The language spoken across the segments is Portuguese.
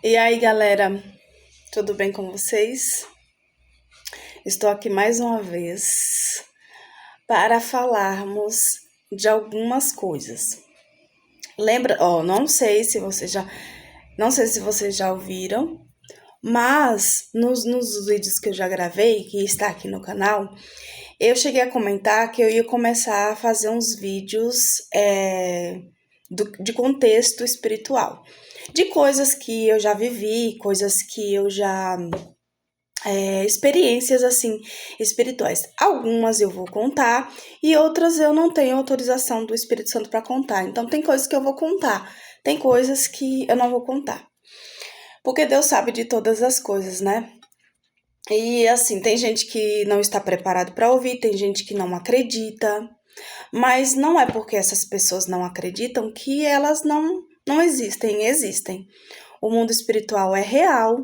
E aí, galera, tudo bem com vocês? Estou aqui mais uma vez para falarmos de algumas coisas. Lembra, não sei se vocês já ouviram, mas nos vídeos que eu já gravei, que está aqui no canal, eu cheguei a comentar que eu ia começar a fazer uns vídeos de contexto espiritual, de coisas que eu já vivi, coisas que eu já experiências assim espirituais. Algumas eu vou contar e outras eu não tenho autorização do Espírito Santo para contar. Então tem coisas que eu vou contar, tem coisas que eu não vou contar. Porque Deus sabe de todas as coisas, né? E assim, tem gente que não está preparado para ouvir, tem gente que não acredita, mas não é porque essas pessoas não acreditam que elas não existem, existem. O mundo espiritual é real.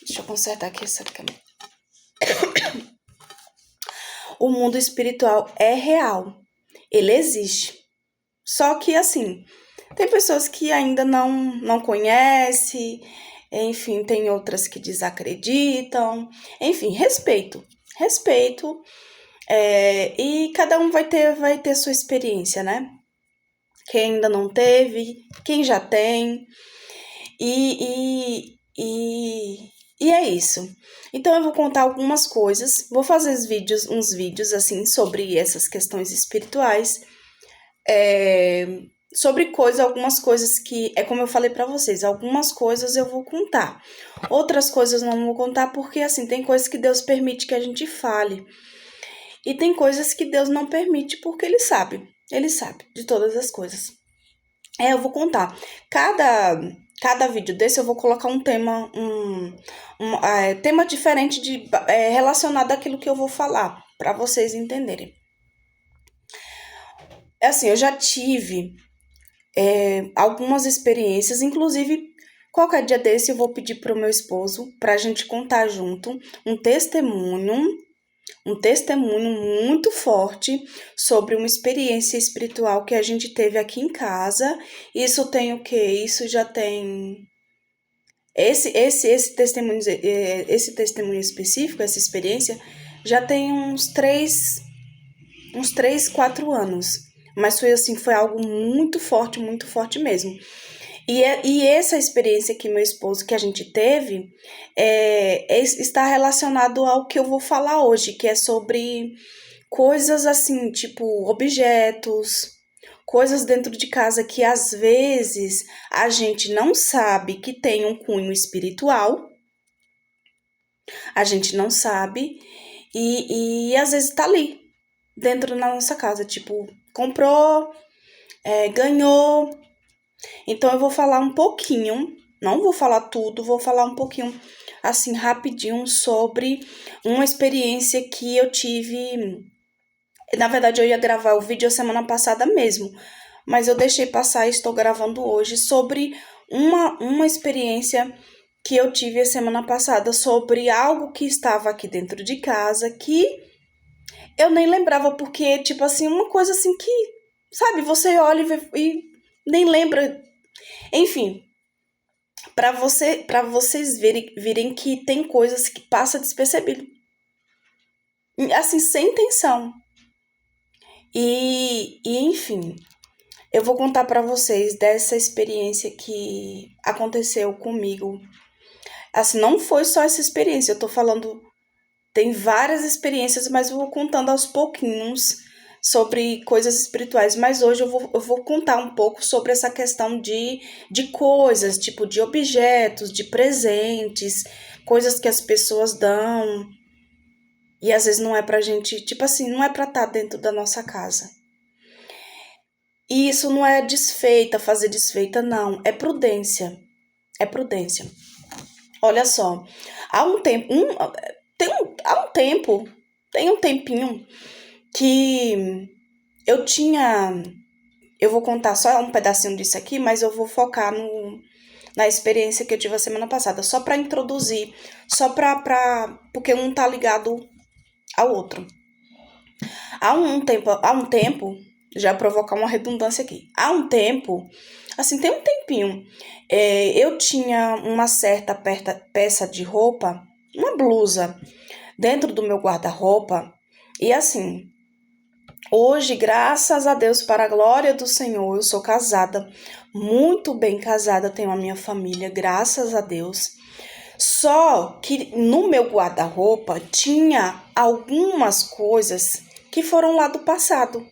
Deixa eu consertar aqui essa câmera. O mundo espiritual é real, ele existe. Só que, assim, tem pessoas que ainda não conhecem, enfim, tem outras que desacreditam, enfim, respeito, e cada um vai ter sua experiência, né? Quem ainda não teve, quem já tem, e é isso. Então eu vou contar algumas coisas, vou fazer uns vídeos assim sobre essas questões espirituais, sobre algumas coisas que, é como eu falei pra vocês, algumas coisas eu vou contar, outras coisas não vou contar porque assim, tem coisas que Deus permite que a gente fale, e tem coisas que Deus não permite porque Ele sabe de todas as coisas. Eu vou contar, cada vídeo desse eu vou colocar um tema, tema diferente relacionado àquilo que eu vou falar, para vocês entenderem. Assim, eu já tive algumas experiências, inclusive qualquer dia desse eu vou pedir pro meu esposo pra gente contar junto um testemunho muito forte sobre uma experiência espiritual que a gente teve aqui em casa. Isso tem o quê? Isso já tem esse testemunho específico, essa experiência já tem uns 4 anos. Mas foi algo muito forte mesmo. E essa experiência que meu esposo, que a gente teve, está relacionado ao que eu vou falar hoje, que é sobre coisas assim, tipo objetos, coisas dentro de casa que às vezes a gente não sabe que tem um cunho espiritual, a gente não sabe, e às vezes tá ali, dentro da nossa casa, tipo, comprou, ganhou. Então eu vou falar um pouquinho, não vou falar tudo, vou falar um pouquinho, assim, rapidinho sobre uma experiência que eu tive. Na verdade, eu ia gravar o vídeo a semana passada mesmo, mas eu deixei passar e estou gravando hoje sobre uma experiência que eu tive a semana passada sobre algo que estava aqui dentro de casa que eu nem lembrava, porque, tipo assim, uma coisa assim que, sabe, você olha e nem lembra. Enfim, para vocês virem que tem coisas que passa despercebido, assim, sem intenção. Enfim, eu vou contar para vocês dessa experiência que aconteceu comigo. Assim, não foi só essa experiência, eu tô falando, tem várias experiências, mas eu vou contando aos pouquinhos sobre coisas espirituais. Mas hoje eu vou contar um pouco sobre essa questão de coisas, tipo de objetos, de presentes, coisas que as pessoas dão. E às vezes não é pra gente, tipo assim, não é pra estar dentro da nossa casa. E isso não é fazer desfeita, não. É prudência. É prudência. Olha só, há um tempo, tem um tempinho que eu vou contar só um pedacinho disso aqui, mas eu vou focar na experiência que eu tive a semana passada, só para introduzir, porque um tá ligado ao outro. Há um tempo, já provocar uma redundância aqui. Há um tempo, assim, tem um tempinho. Eu tinha uma certa peça de roupa, uma blusa, dentro do meu guarda-roupa. E assim, hoje, graças a Deus, para a glória do Senhor, eu sou casada, muito bem casada, tenho a minha família, graças a Deus. Só que no meu guarda-roupa tinha algumas coisas que foram lá do passado.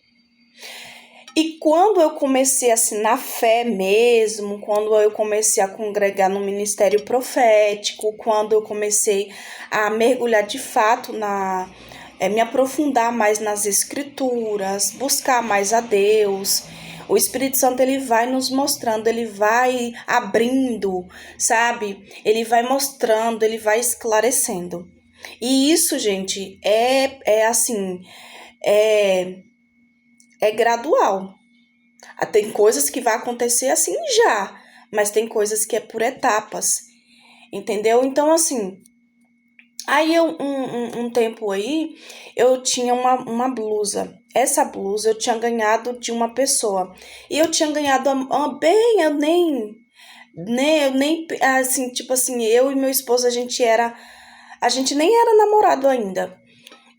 E quando eu comecei assim na fé mesmo, quando eu comecei a congregar no ministério profético, quando eu comecei a mergulhar de fato me aprofundar mais nas escrituras, buscar mais a Deus, o Espírito Santo ele vai nos mostrando, ele vai abrindo, sabe? Ele vai mostrando, ele vai esclarecendo. E isso, gente, é assim, é, é gradual. Tem coisas que vai acontecer assim já, mas tem coisas que é por etapas, entendeu? Então, assim, aí um tempo aí, eu tinha uma blusa. Essa blusa eu tinha ganhado de uma pessoa. E eu tinha ganhado bem, eu nem, assim, tipo assim, eu e meu esposo, a gente nem era namorado ainda.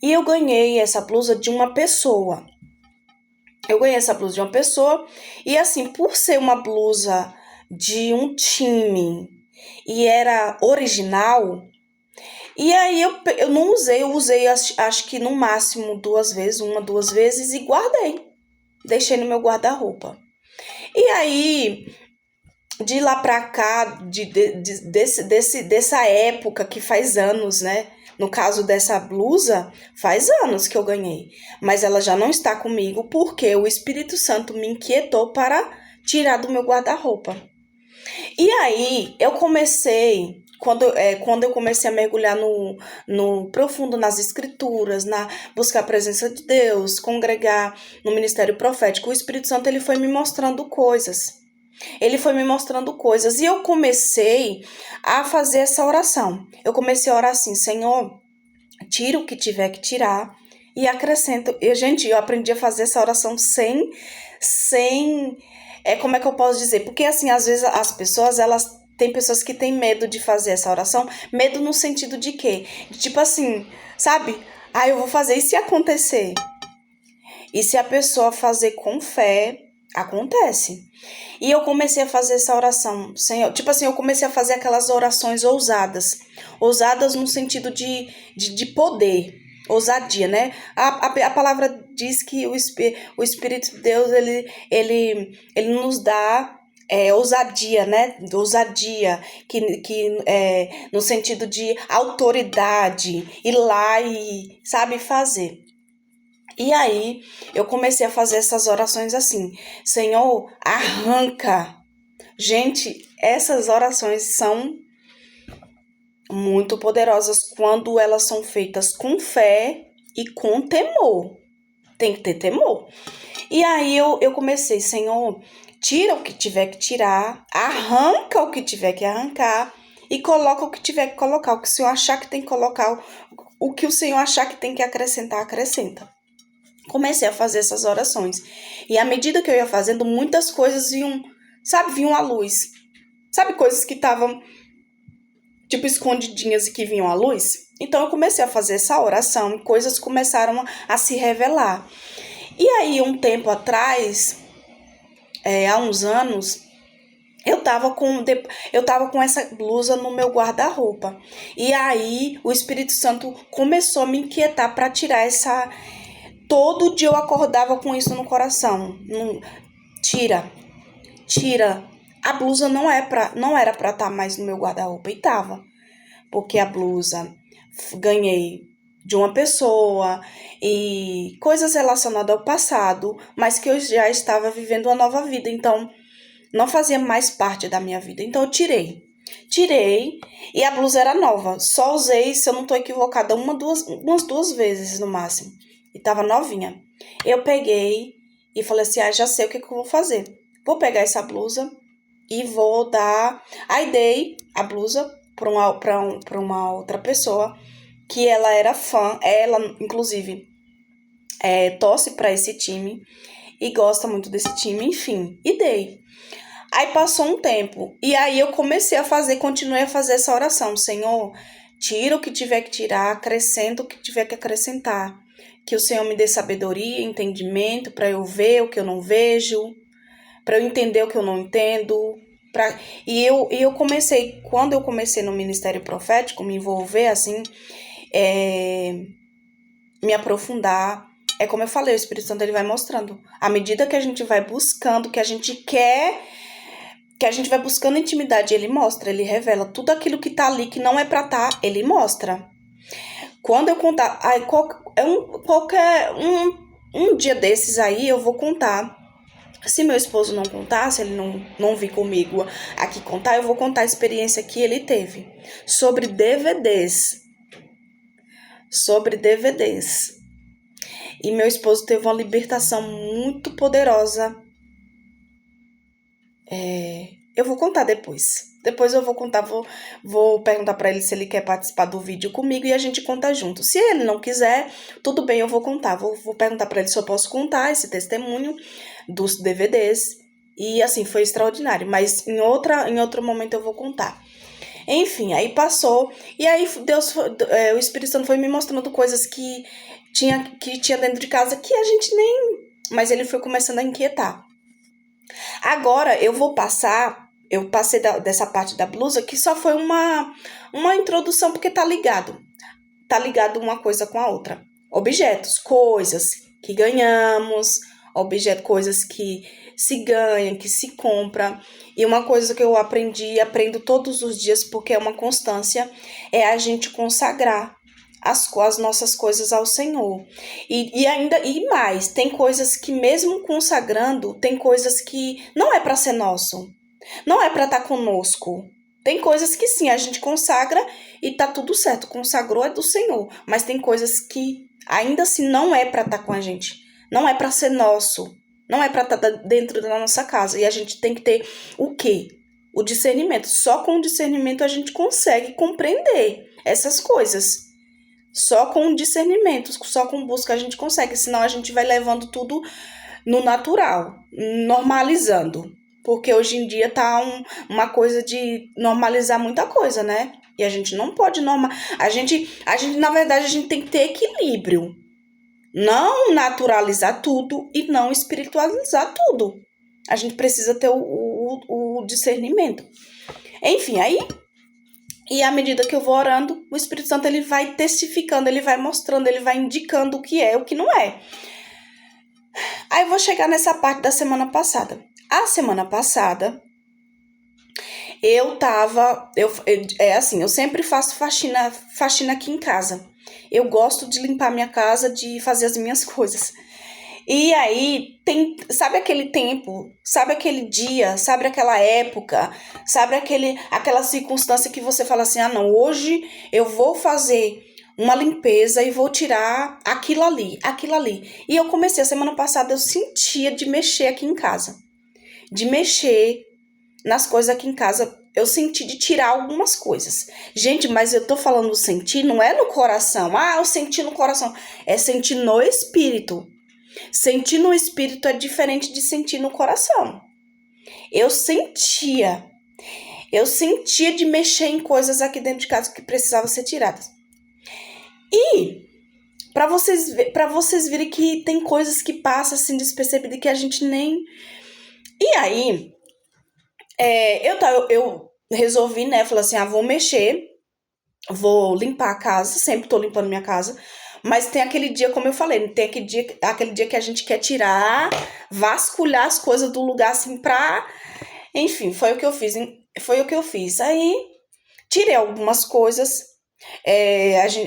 E eu ganhei essa blusa de uma pessoa. Eu ganhei essa blusa de uma pessoa e assim, por ser uma blusa de um time e era original, e aí eu não usei, eu usei acho que no máximo duas vezes e guardei. Deixei no meu guarda-roupa. E aí, de lá pra cá, dessa época que faz anos, né? No caso dessa blusa, faz anos que eu ganhei. Mas ela já não está comigo porque o Espírito Santo me inquietou para tirar do meu guarda-roupa. E aí, eu comecei, quando eu comecei a mergulhar no profundo nas escrituras, buscar a presença de Deus, congregar no ministério profético, o Espírito Santo ele foi me mostrando coisas. Ele foi me mostrando coisas e eu comecei a fazer essa oração. Eu comecei a orar assim, Senhor, tira o que tiver que tirar e acrescenta. Gente, eu aprendi a fazer essa oração sem, como é que eu posso dizer? Porque assim, às vezes as pessoas, tem pessoas que têm medo de fazer essa oração, medo no sentido de quê? Tipo assim, sabe? Eu vou fazer, e se acontecer? E se a pessoa fazer com fé, acontece. E eu comecei a fazer essa oração, Senhor. Tipo assim, eu comecei a fazer aquelas orações ousadas. Ousadas no sentido de poder, ousadia, né? A palavra diz que o Espírito de Deus, ele nos dá ousadia, né? Ousadia, no sentido de autoridade, ir lá e, sabe, fazer. E aí, eu comecei a fazer essas orações assim, Senhor, arranca. Gente, essas orações são muito poderosas quando elas são feitas com fé e com temor. Tem que ter temor. E aí, eu comecei, Senhor, tira o que tiver que tirar, arranca o que tiver que arrancar e coloca o que tiver que colocar. O que o Senhor achar que tem que colocar, o que o Senhor achar que tem que acrescentar, acrescenta. Comecei a fazer essas orações. E à medida que eu ia fazendo, muitas coisas vinham à luz. Sabe, coisas que estavam, tipo, escondidinhas e que vinham à luz? Então, eu comecei a fazer essa oração e coisas começaram a se revelar. E aí, um tempo atrás, há uns anos, eu tava com essa blusa no meu guarda-roupa. E aí, o Espírito Santo começou a me inquietar para tirar essa... Todo dia eu acordava com isso no coração. Tira. A blusa não era pra estar mais no meu guarda-roupa. E tava. Porque a blusa ganhei de uma pessoa e coisas relacionadas ao passado, mas que eu já estava vivendo uma nova vida. Então, não fazia mais parte da minha vida. Então, eu tirei. E a blusa era nova. Só usei, se eu não tô equivocada, umas duas vezes no máximo. E tava novinha. Eu peguei e falei assim, já sei o que eu vou fazer. Vou pegar essa blusa e vou dar... Aí dei a blusa pra uma outra pessoa que ela era fã. Ela, inclusive, torce pra esse time e gosta muito desse time, enfim. E dei. Aí passou um tempo. E aí eu continuei a fazer essa oração. Senhor, tira o que tiver que tirar, acrescenta o que tiver que acrescentar. Que o Senhor me dê sabedoria, entendimento, para eu ver o que eu não vejo, para eu entender o que eu não entendo. Eu comecei, quando eu comecei no ministério profético, me envolver assim, me aprofundar. É como eu falei, o Espírito Santo ele vai mostrando. À medida que a gente vai buscando, que a gente quer, que a gente vai buscando intimidade, ele mostra, ele revela tudo aquilo que tá ali, que não é pra tá, ele mostra. Quando eu contar, um dia desses aí, eu vou contar. Se meu esposo não contar, se ele não vir comigo aqui contar, eu vou contar a experiência que ele teve sobre DVDs. Sobre DVDs. E meu esposo teve uma libertação muito poderosa. Eu vou contar depois. Depois eu vou contar, vou perguntar para ele se ele quer participar do vídeo comigo e a gente conta junto. Se ele não quiser, tudo bem, eu vou contar. Vou perguntar para ele se eu posso contar esse testemunho dos DVDs. E assim, foi extraordinário. Mas em outro momento eu vou contar. Enfim, aí passou. E aí o Espírito Santo foi me mostrando coisas que tinha dentro de casa que a gente nem... Mas ele foi começando a inquietar. Agora eu passei dessa parte da blusa que só foi uma introdução porque tá ligado uma coisa com a outra. Objetos, coisas que ganhamos, coisas que se ganha, que se compra. E uma coisa que eu aprendo todos os dias porque é uma constância, é a gente consagrar as nossas coisas ao Senhor. E mais, tem coisas que mesmo consagrando, tem coisas que não é para ser nosso. Não é para estar conosco. Tem coisas que sim, a gente consagra e tá tudo certo. Consagrou é do Senhor. Mas tem coisas que ainda assim não é para estar com a gente. Não é para ser nosso. Não é para estar dentro da nossa casa. E a gente tem que ter o quê? O discernimento. Só com o discernimento a gente consegue compreender essas coisas. Só com discernimento, só com busca a gente consegue, senão a gente vai levando tudo no natural, normalizando. Porque hoje em dia tá uma coisa de normalizar muita coisa, né? E a gente não pode normalizar. Na verdade, a gente tem que ter equilíbrio. Não naturalizar tudo e não espiritualizar tudo. A gente precisa ter o discernimento. Enfim, aí... E à medida que eu vou orando, o Espírito Santo ele vai testificando, ele vai mostrando, ele vai indicando o que é, o que não é. Aí eu vou chegar nessa parte da semana passada. A semana passada, eu sempre faço faxina aqui em casa. Eu gosto de limpar minha casa, de fazer as minhas coisas. E aí, sabe aquele tempo, sabe aquele dia, sabe aquela época, sabe aquela circunstância que você fala assim, não, hoje eu vou fazer uma limpeza e vou tirar aquilo ali. E eu comecei, a semana passada eu sentia de mexer aqui em casa, de mexer nas coisas aqui em casa, eu senti de tirar algumas coisas. Gente, mas eu tô falando sentir, não é no coração, eu senti no coração, é sentir no espírito. Sentir no espírito é diferente de sentir no coração. Eu sentia de mexer em coisas aqui dentro de casa que precisavam ser tiradas. E para vocês verem que tem coisas que passam assim despercebidas que a gente nem... E aí, eu resolvi, né, falei assim, vou mexer, vou limpar a casa, sempre tô limpando minha casa. Mas tem aquele dia, como eu falei, tem aquele dia que a gente quer tirar, vasculhar as coisas do lugar assim pra... Enfim, foi o que eu fiz. Aí, tirei algumas coisas.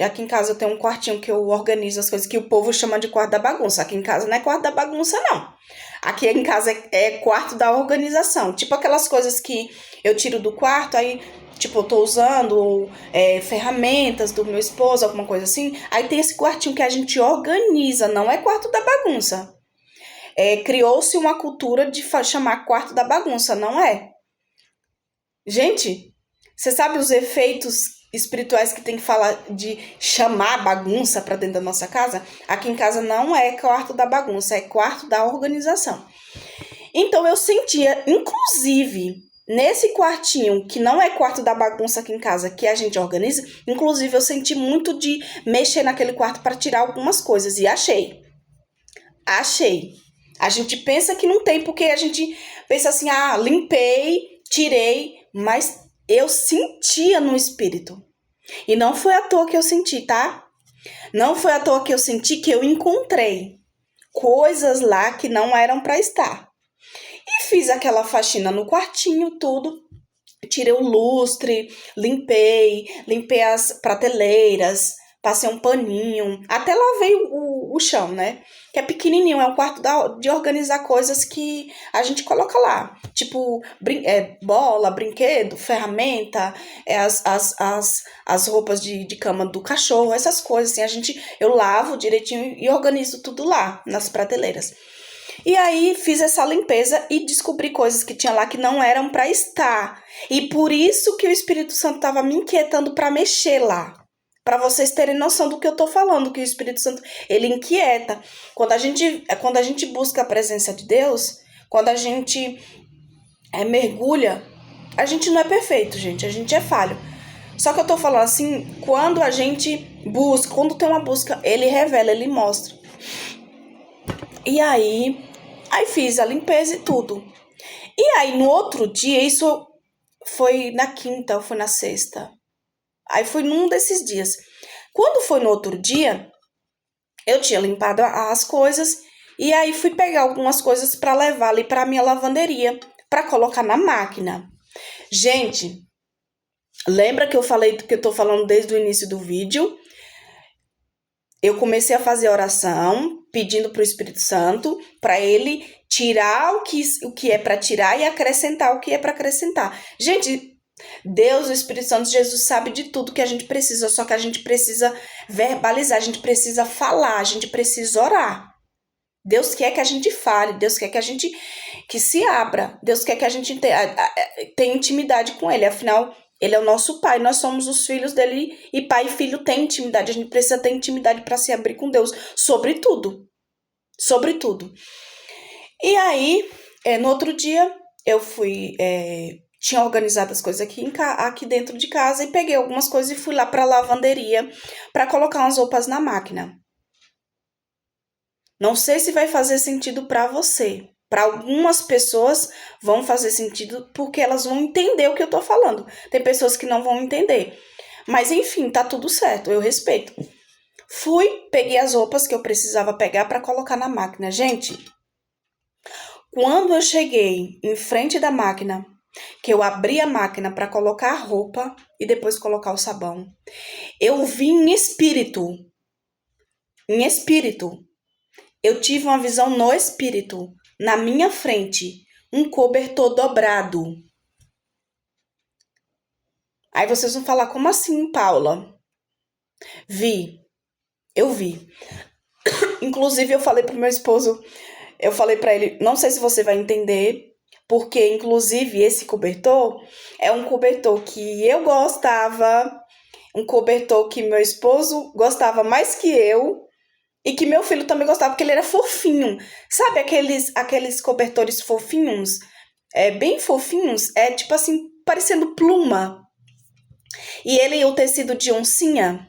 Aqui em casa eu tenho um quartinho que eu organizo as coisas que o povo chama de quarto da bagunça. Aqui em casa não é quarto da bagunça, não. Aqui em casa é quarto da organização. Tipo aquelas coisas que eu tiro do quarto, aí... Tipo, eu tô usando ferramentas do meu esposo, alguma coisa assim. Aí tem esse quartinho que a gente organiza, não é quarto da bagunça. Criou-se uma cultura de chamar quarto da bagunça, não é? Gente, você sabe os efeitos espirituais que tem que falar de chamar bagunça pra dentro da nossa casa? Aqui em casa não é quarto da bagunça, é quarto da organização. Então eu sentia, inclusive, nesse quartinho, que não é quarto da bagunça aqui em casa, que a gente organiza, inclusive eu senti muito de mexer naquele quarto para tirar algumas coisas. E achei. Achei. A gente pensa que não tem, porque a gente pensa assim, limpei, tirei, mas eu sentia no espírito. E não foi à toa que eu senti, tá? Não foi à toa que eu senti que eu encontrei coisas lá que não eram para estar. E fiz aquela faxina no quartinho, tudo. Tirei o lustre, limpei as prateleiras, passei um paninho, até lavei o chão, né? Que é pequenininho, é um quarto de organizar coisas que a gente coloca lá. Tipo, bola, brinquedo, ferramenta, as roupas de cama do cachorro, essas coisas, assim, eu lavo direitinho e organizo tudo lá, nas prateleiras. E aí fiz essa limpeza e descobri coisas que tinha lá que não eram para estar. E por isso que o Espírito Santo estava me inquietando para mexer lá. Para vocês terem noção do que eu tô falando, que o Espírito Santo, ele inquieta. Quando a gente busca a presença de Deus, quando a gente mergulha, a gente não é perfeito, gente, a gente é falho. Só que eu tô falando assim, quando a gente busca, quando tem uma busca, ele revela, ele mostra. E aí fiz a limpeza e tudo. E aí no outro dia, isso foi na quinta ou foi na sexta. Aí foi num desses dias. Quando foi no outro dia, eu tinha limpado as coisas e aí fui pegar algumas coisas para levar ali para minha lavanderia, para colocar na máquina. Gente, lembra que eu falei que eu tô falando desde o início do vídeo? Eu comecei a fazer oração, pedindo para o Espírito Santo, para ele tirar o que é para tirar e acrescentar o que é para acrescentar. Gente, Deus, o Espírito Santo, Jesus sabe de tudo que a gente precisa, só que a gente precisa verbalizar, a gente precisa falar, a gente precisa orar. Deus quer que a gente fale, Deus quer que a gente que se abra, Deus quer que a gente tenha intimidade com Ele, afinal, Ele é o nosso Pai, nós somos os filhos dele e pai e filho têm intimidade, a gente precisa ter intimidade para se abrir com Deus, sobre tudo. E aí, no outro dia, eu tinha organizado as coisas aqui dentro de casa e peguei algumas coisas e fui lá para a lavanderia para colocar umas roupas na máquina. Não sei se vai fazer sentido para você. Para algumas pessoas vão fazer sentido porque elas vão entender o que eu tô falando. Tem pessoas que não vão entender. Mas enfim, tá tudo certo, eu respeito. Peguei as roupas que eu precisava pegar para colocar na máquina. Gente, quando eu cheguei em frente da máquina, que eu abri a máquina para colocar a roupa e depois colocar o sabão, eu vi em espírito. Eu tive uma visão no espírito, na minha frente, um cobertor dobrado. Aí vocês vão falar, como assim, Paula? Eu vi. Inclusive, eu falei pro meu esposo, eu falei pra ele, não sei se você vai entender, porque, inclusive, esse cobertor é um cobertor que eu gostava, um cobertor que meu esposo gostava mais que eu, e que meu filho também gostava, porque ele era fofinho. Sabe aqueles cobertores fofinhos? Bem fofinhos. É tipo assim, parecendo pluma. E o tecido de oncinha.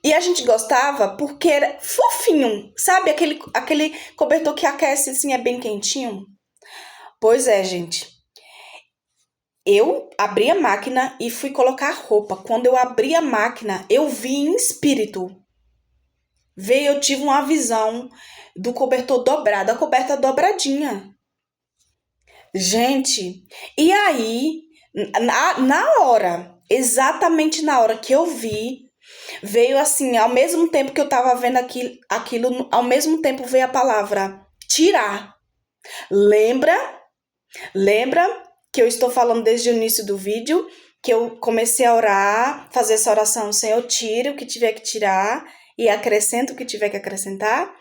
E a gente gostava porque era fofinho. Sabe aquele cobertor que aquece assim, é bem quentinho? Pois é, gente. Eu abri a máquina e fui colocar a roupa. Quando eu abri a máquina, eu vi em espírito. Eu tive uma visão do cobertor dobrado, a coberta dobradinha. Gente, e aí, na hora, exatamente na hora que eu vi, veio assim, ao mesmo tempo que eu tava vendo aquilo, ao mesmo tempo veio a palavra tirar. Lembra que eu estou falando desde o início do vídeo, que eu comecei a orar, fazer essa oração, Senhor, tire o que tiver que tirar, e acrescenta o que tiver que acrescentar.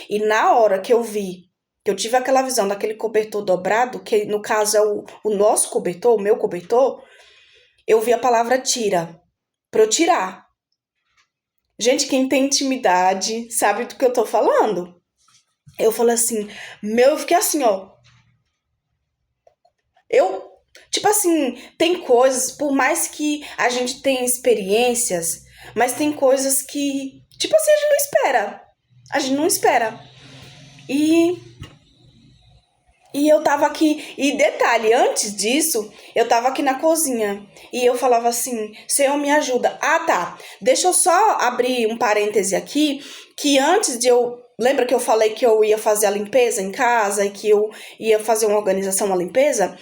E na hora que eu vi, que eu tive aquela visão daquele cobertor dobrado, que no caso é o nosso cobertor, o meu cobertor, eu vi a palavra tira, para eu tirar. Gente, quem tem intimidade sabe do que eu tô falando. Eu falei assim, eu fiquei assim, ó, Tipo assim, tem coisas, por mais que a gente tenha experiências, mas tem coisas que, tipo assim, a gente não espera. A gente não espera. E, e eu tava aqui, e detalhe, antes disso, eu tava aqui na cozinha. E eu falava assim, Senhor, me ajuda. Ah, tá. Deixa eu só abrir um parêntese aqui, que antes de eu. Lembra que eu falei que eu ia fazer a limpeza em casa e que eu ia fazer uma organização, uma limpeza?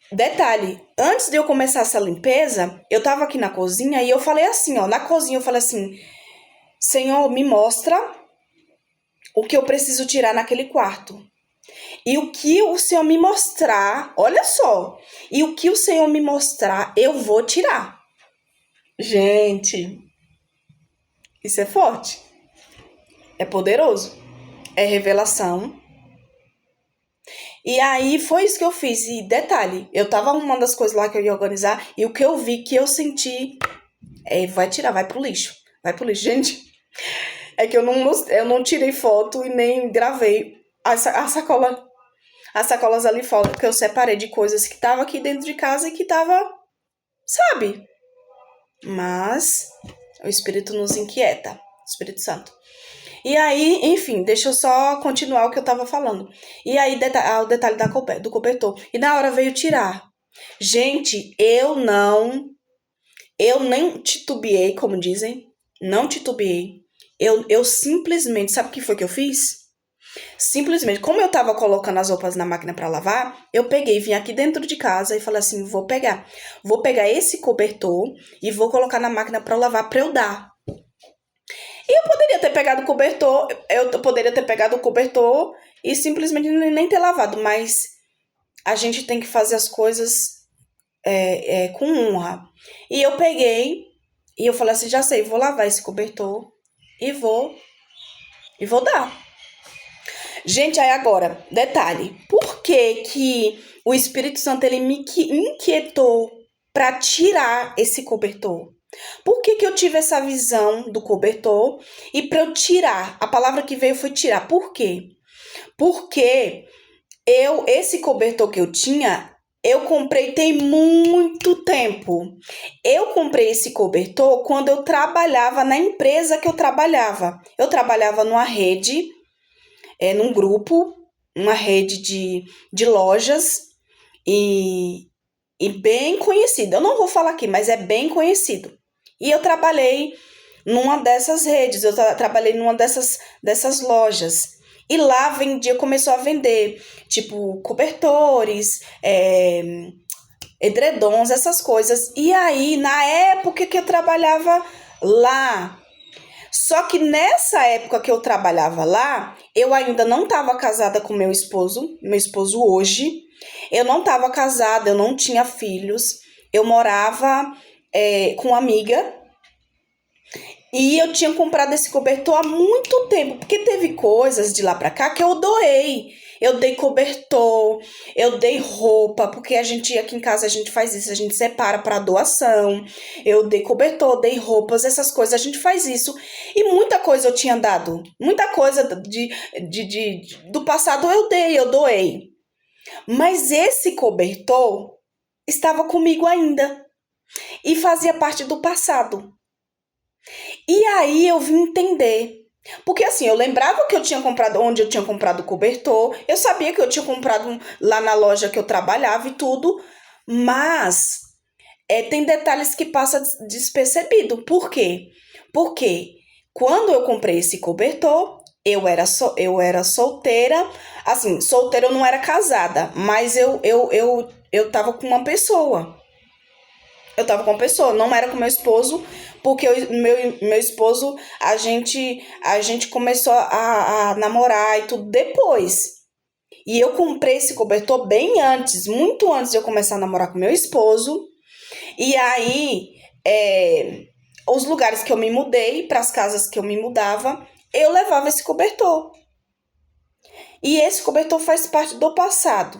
Detalhe, antes de eu começar essa limpeza, eu tava aqui na cozinha e eu falei assim, ó, na cozinha eu falei assim, Senhor, me mostra o que eu preciso tirar naquele quarto. E o que o Senhor me mostrar, olha só, e o que o Senhor me mostrar, eu vou tirar. Gente, isso é forte, é poderoso, é revelação. E aí foi isso que eu fiz. E detalhe, eu tava arrumando as coisas lá que eu ia organizar e o que eu vi, que eu senti, vai tirar, vai pro lixo. Vai pro lixo. Gente, é que eu não tirei foto e nem gravei a sacola, as sacolas ali fora, porque eu separei de coisas que tava aqui dentro de casa e que tava, sabe? Mas o Espírito nos inquieta, o Espírito Santo. E aí, enfim, deixa eu só continuar o que eu tava falando. E aí, o detalhe do cobertor. E na hora veio tirar. Gente, eu nem titubeei, como dizem. Não titubeei. Eu simplesmente, sabe o que foi que eu fiz? Simplesmente, como eu tava colocando as roupas na máquina para lavar, eu peguei, vim aqui dentro de casa e falei assim, vou pegar esse cobertor e vou colocar na máquina para lavar para eu dar. E eu poderia ter pegado o cobertor e simplesmente nem ter lavado, mas a gente tem que fazer as coisas com honra. E eu peguei e eu falei assim, já sei, vou lavar esse cobertor e vou dar. Gente, aí agora, detalhe, por que o Espírito Santo ele me inquietou para tirar esse cobertor? Por que eu tive essa visão do cobertor e para eu tirar? A palavra que veio foi tirar. Por quê? Porque esse cobertor que eu tinha, eu comprei tem muito tempo. Eu comprei esse cobertor quando eu trabalhava na empresa que eu trabalhava. Eu trabalhava numa rede, num grupo, uma rede de lojas e bem conhecida. Eu não vou falar aqui, mas é bem conhecido. E eu trabalhei numa dessas redes, eu trabalhei numa dessas lojas. E lá começou a vender, tipo, cobertores, edredons, essas coisas. E aí, na época que eu trabalhava lá, só que nessa época que eu trabalhava lá, eu ainda não estava casada com meu esposo hoje. Eu não estava casada, eu não tinha filhos. Eu morava com uma amiga. E eu tinha comprado esse cobertor há muito tempo, porque teve coisas de lá pra cá que eu doei. Eu dei cobertor, eu dei roupa, porque aqui em casa a gente faz isso, a gente separa para doação. Eu dei cobertor, dei roupas, essas coisas, a gente faz isso. E muita coisa eu tinha dado, muita coisa do passado eu doei. Mas esse cobertor estava comigo ainda e fazia parte do passado. E aí eu vim entender. Porque assim, eu lembrava que eu tinha comprado, onde eu tinha comprado o cobertor, eu sabia que eu tinha comprado lá na loja que eu trabalhava e tudo, mas tem detalhes que passam despercebido. Por quê? Porque quando eu comprei esse cobertor, eu era solteira, assim, solteira eu não era casada, mas eu tava com uma pessoa. Eu tava com uma pessoa, não era com meu esposo, porque meu esposo, a gente começou a namorar e tudo depois. E eu comprei esse cobertor bem antes, muito antes de eu começar a namorar com meu esposo. E aí, os lugares que eu me mudei, para as casas que eu me mudava, eu levava esse cobertor. E esse cobertor faz parte do passado.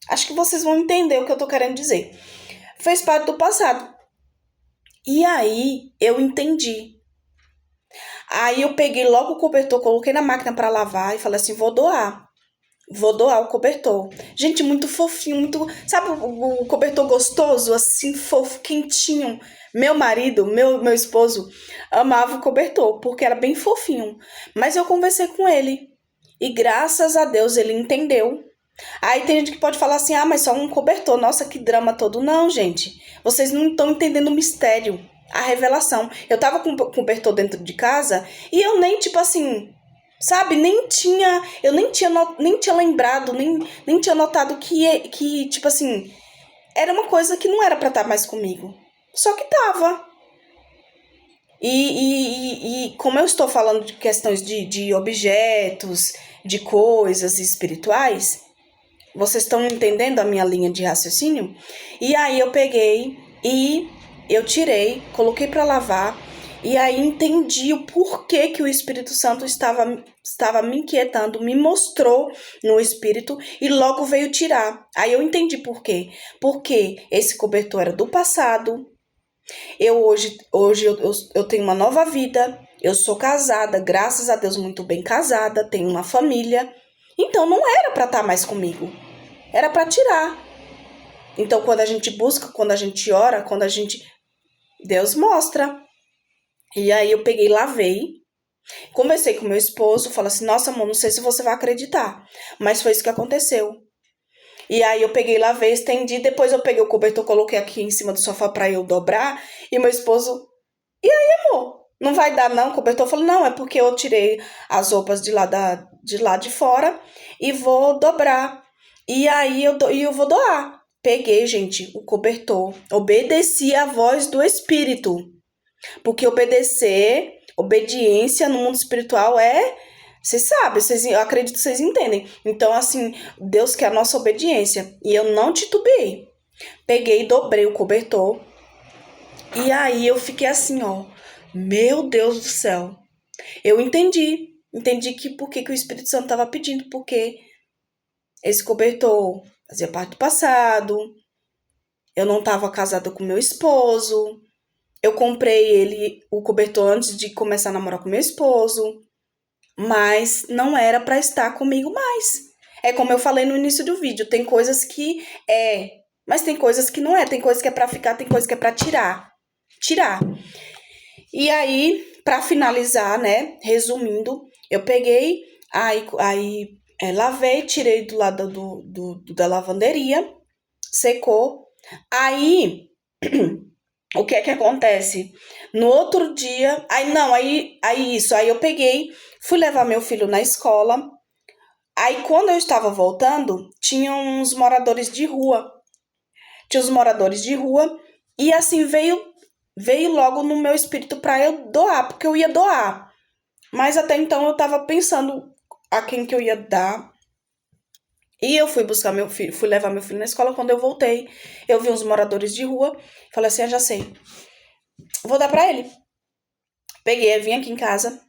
Acho que vocês vão entender o que eu tô querendo dizer. Fez parte do passado. E aí eu entendi. Aí eu peguei logo o cobertor, coloquei na máquina para lavar e falei assim, vou doar. Vou doar o cobertor. Gente, muito fofinho, muito. Sabe o cobertor gostoso, assim, fofo, quentinho? Meu marido, meu esposo, amava o cobertor, porque era bem fofinho. Mas eu conversei com ele. E graças a Deus ele entendeu. Aí tem gente que pode falar assim: ah, mas só um cobertor. Nossa, que drama todo. Não, gente. Vocês não estão entendendo o mistério, a revelação. Eu tava com o cobertor dentro de casa e eu nem, tipo assim. Sabe, eu nem tinha lembrado, nem tinha notado que, tipo assim, era uma coisa que não era pra estar mais comigo. Só que tava. E como eu estou falando de questões de objetos, de coisas espirituais, vocês estão entendendo a minha linha de raciocínio? E aí eu peguei e eu tirei, coloquei pra lavar. E aí entendi o porquê que o Espírito Santo estava me inquietando, me mostrou no Espírito e logo veio tirar. Aí eu entendi por quê. Porque esse cobertor era do passado. Eu tenho uma nova vida. Eu sou casada, graças a Deus, muito bem casada. Tenho uma família. Então não era para estar mais comigo. Era para tirar. Então quando a gente busca, quando a gente ora, Deus mostra. E aí eu peguei, lavei, conversei com meu esposo, falei assim: nossa, amor, não sei se você vai acreditar, mas foi isso que aconteceu. E aí eu peguei, lavei, estendi, depois eu peguei o cobertor, coloquei aqui em cima do sofá pra eu dobrar, e meu esposo: e aí, amor, não vai dar não? O cobertor falou: não, é porque eu tirei as roupas de lá de fora e vou dobrar. E aí eu vou doar. Peguei, gente, o cobertor, obedeci a voz do Espírito. Porque obediência no mundo espiritual vocês sabem, eu acredito que vocês entendem. Então, assim, Deus quer a nossa obediência. E eu não titubeei. Peguei e dobrei o cobertor. E aí eu fiquei assim, ó. Meu Deus do céu. Eu entendi. Entendi que por que o Espírito Santo estava pedindo. Porque esse cobertor fazia parte do passado. Eu não estava casada com meu esposo. Eu comprei o cobertor antes de começar a namorar com meu esposo, mas não era pra estar comigo mais. É como eu falei no início do vídeo, tem coisas que mas tem coisas que não é, tem coisas que é pra ficar, tem coisas que é pra tirar. Tirar. E aí, pra finalizar, né, resumindo, eu peguei, lavei, tirei do lado da lavanderia, secou. Aí o que é que acontece? No outro dia, aí eu peguei, fui levar meu filho na escola. Aí quando eu estava voltando, tinha uns moradores de rua. Tinha os moradores de rua e assim veio logo no meu espírito para eu doar, porque eu ia doar. Mas até então eu estava pensando a quem que eu ia dar. E eu fui buscar meu filho, fui levar meu filho na escola. Quando eu voltei, eu vi uns moradores de rua, falei assim: já sei. Vou dar pra ele. Peguei, vim aqui em casa,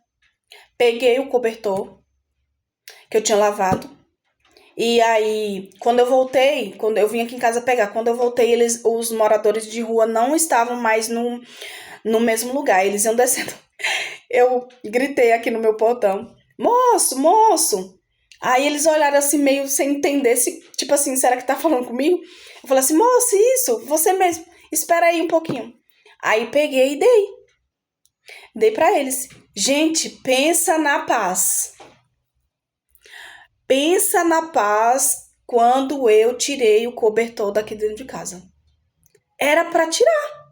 peguei o cobertor que eu tinha lavado. E aí, quando eu vim aqui em casa pegar, quando eu voltei, os moradores de rua não estavam mais no mesmo lugar, eles iam descendo. Eu gritei aqui no meu portão: moço, moço! Aí eles olharam assim, meio sem entender, tipo assim, será que tá falando comigo? Eu falei assim: moço, isso, você mesmo, espera aí um pouquinho. Aí peguei e dei pra eles. Gente, pensa na paz. Pensa na paz quando eu tirei o cobertor daqui dentro de casa. Era pra tirar.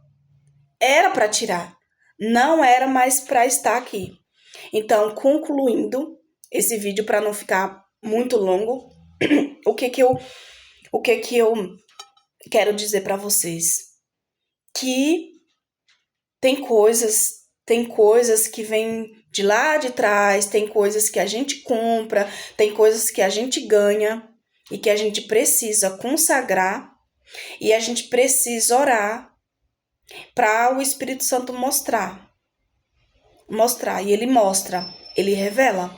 Era pra tirar. Não era mais pra estar aqui. Então, concluindo esse vídeo para não ficar muito longo, o que que eu quero dizer pra vocês? Que tem coisas que vêm de lá de trás, tem coisas que a gente compra, tem coisas que a gente ganha e que a gente precisa consagrar e a gente precisa orar para o Espírito Santo mostrar. E ele mostra, ele revela.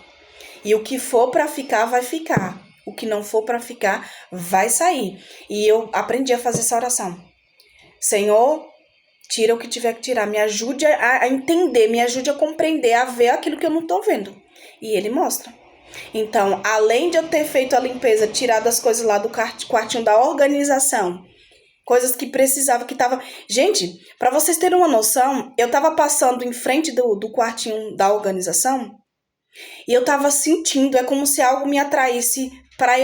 E o que for para ficar vai ficar. O que não for para ficar vai sair. E eu aprendi a fazer essa oração. Senhor, tira o que tiver que tirar. Me ajude a entender, me ajude a compreender, a ver aquilo que eu não tô vendo. E ele mostra. Então, além de eu ter feito a limpeza, tirado as coisas lá do quartinho da organização, coisas que precisava, que tava... Gente, pra vocês terem uma noção, eu tava passando em frente do quartinho da organização e eu tava sentindo, é como se algo me atraísse pra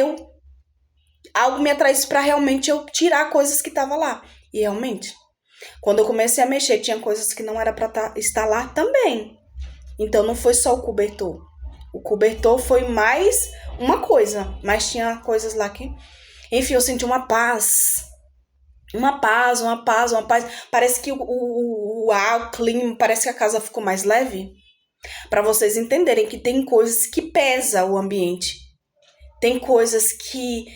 realmente eu tirar coisas que tava lá. E realmente, quando eu comecei a mexer, tinha coisas que não era pra estar lá também. Então, não foi só o cobertor. O cobertor foi mais uma coisa, mas tinha coisas lá que... Enfim, eu senti uma paz. Uma paz. Parece que o ar, o clima, parece que a casa ficou mais leve. Para vocês entenderem que tem coisas que pesa o ambiente. Tem coisas que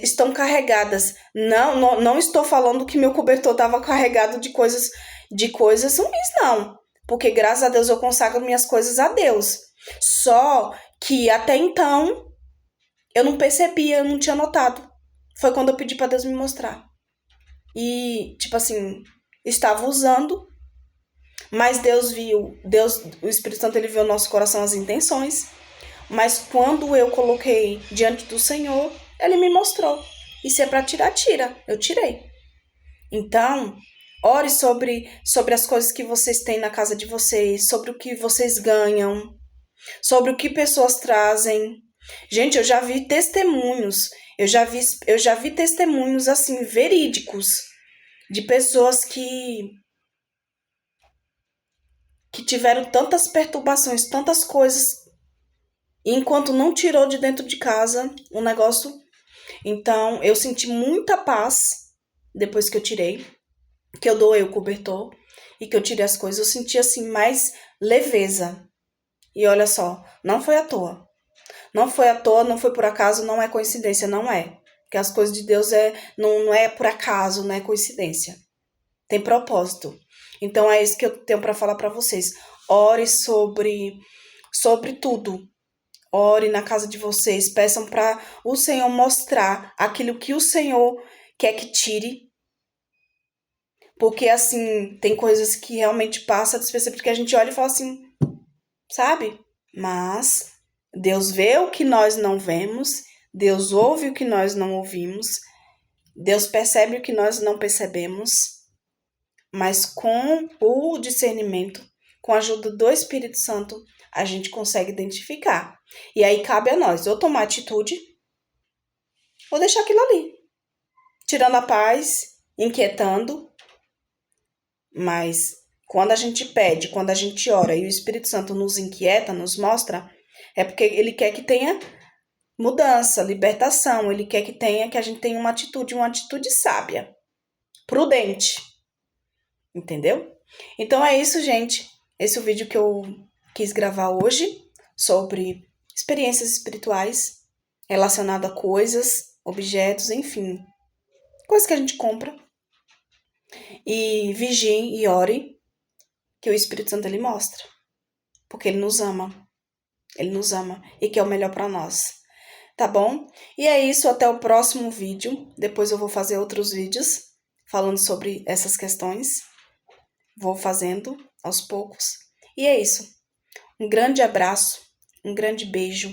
estão carregadas. Não estou falando que meu cobertor estava carregado de coisas ruins, não. Porque, graças a Deus, eu consagro minhas coisas a Deus. Só que, até então, eu não percebia, eu não tinha notado. Foi quando eu pedi para Deus me mostrar. E, tipo assim, estava usando, mas Deus viu, o Espírito Santo, ele viu no nosso coração as intenções. Mas quando eu coloquei diante do Senhor, ele me mostrou. E se é para tirar, tira. Eu tirei. Então, ore sobre as coisas que vocês têm na casa de vocês, sobre o que vocês ganham, sobre o que pessoas trazem. Gente, eu já vi testemunhos, eu já vi testemunhos assim verídicos de pessoas que tiveram tantas perturbações, tantas coisas, e enquanto não tirou de dentro de casa o negócio. Então, eu senti muita paz depois que eu tirei, que eu doei o cobertor e que eu tirei as coisas. Eu senti assim mais leveza. E olha só, não foi à toa. Não foi à toa, não foi por acaso, não é coincidência, não é. Porque as coisas de Deus não é por acaso, não é coincidência. Tem propósito. Então é isso que eu tenho para falar para vocês. Ore sobre tudo. Ore na casa de vocês, peçam para o Senhor mostrar aquilo que o Senhor quer que tire. Porque assim, tem coisas que realmente passam despercebido, porque a gente olha e fala assim, sabe? Mas Deus vê o que nós não vemos, Deus ouve o que nós não ouvimos, Deus percebe o que nós não percebemos, mas com o discernimento, com a ajuda do Espírito Santo, a gente consegue identificar. E aí cabe a nós ou tomar atitude, ou deixar aquilo ali, tirando a paz, inquietando. Mas quando a gente pede, quando a gente ora e o Espírito Santo nos inquieta, nos mostra, é porque ele quer que tenha mudança, libertação, ele quer que a gente tenha uma atitude sábia, prudente, entendeu? Então é isso, gente. Esse é o vídeo que eu quis gravar hoje sobre experiências espirituais relacionadas a coisas, objetos, enfim, coisas que a gente compra. E vigie e ore, que o Espírito Santo ele mostra, porque ele nos ama. Ele nos ama e quer o melhor para nós. Tá bom? E é isso, até o próximo vídeo. Depois eu vou fazer outros vídeos falando sobre essas questões. Vou fazendo aos poucos. E é isso. Um grande abraço, um grande beijo.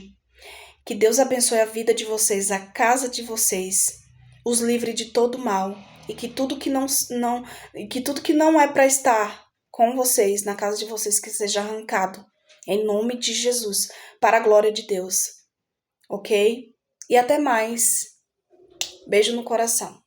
Que Deus abençoe a vida de vocês, a casa de vocês, os livre de todo mal e que tudo que não é para estar com vocês, na casa de vocês, que seja arrancado em nome de Jesus, para a glória de Deus. Ok? E até mais. Beijo no coração.